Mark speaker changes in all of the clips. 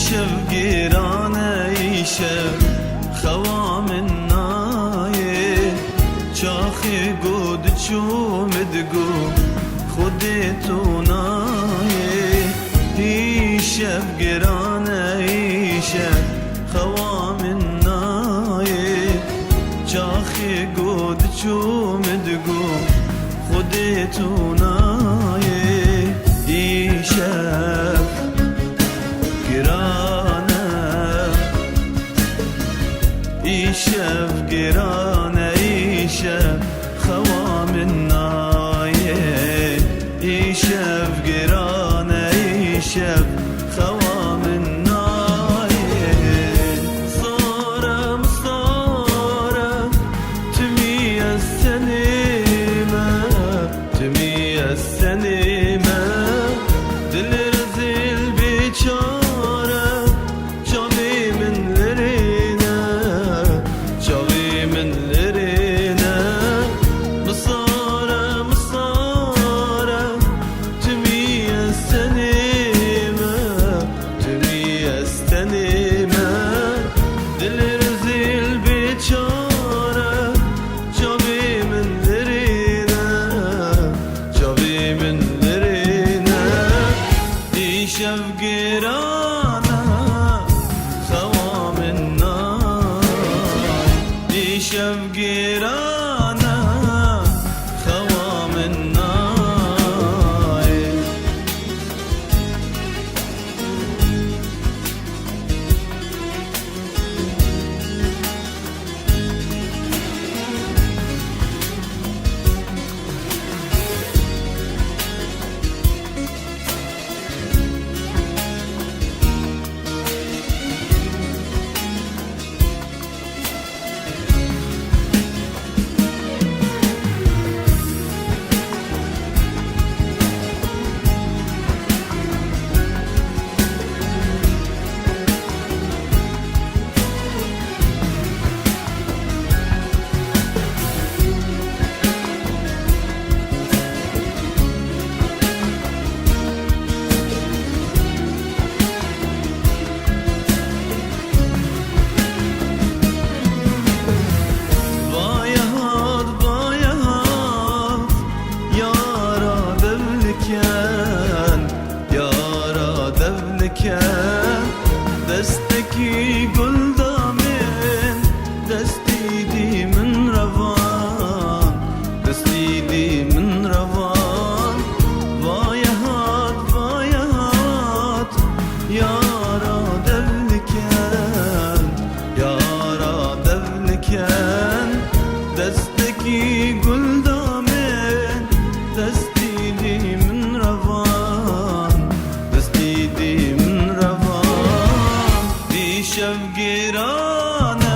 Speaker 1: شب گیرانه ای شب خوام نایه چاخی گود چومدگو خودتو نایه ای شب گیرانه ای شب خوام نایه چاخی گود چومدگو خودتو نایه ای شب شب گرانه ای شب خوام نایه ای شب گرانه ای شب خوام نایه صارم صارم تمی از سنیمه تمی از سنیمه دل رزیل بیچاره جانی من لرینه من لرينا مصارة مصارة تمي السنيمة تمي السنيمة دل رزيل بيشارة جابي من لرينا جابي من لرينا دي شف قرانا خوام النار شب گیرانا خوام النای دستکی گل دامن دستی دی من روان دستی دی من روان وای هات یارا دلکن یارا دلکن دستکی گل دامن دستی دی من روان دستی دی من روان شب گیرانه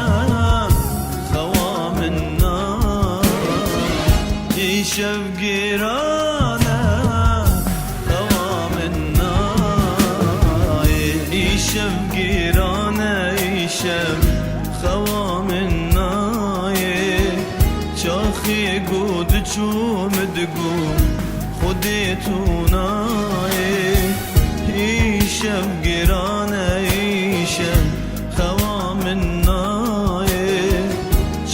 Speaker 1: خوام النار ای شب گیرانه خوام النار ای شب گیرانه ای شب خوام النار چاخی گود چومدگو خودتو نایه ای شب گیرانه ای شب خوام النایه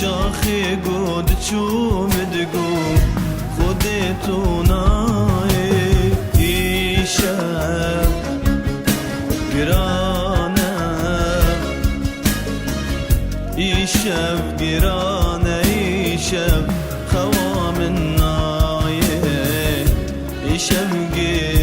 Speaker 1: چاخی گود چومدگو خودتو نایه ای شب گرانه ای شب گرانه ای شب خوام النایه ای شب گرانه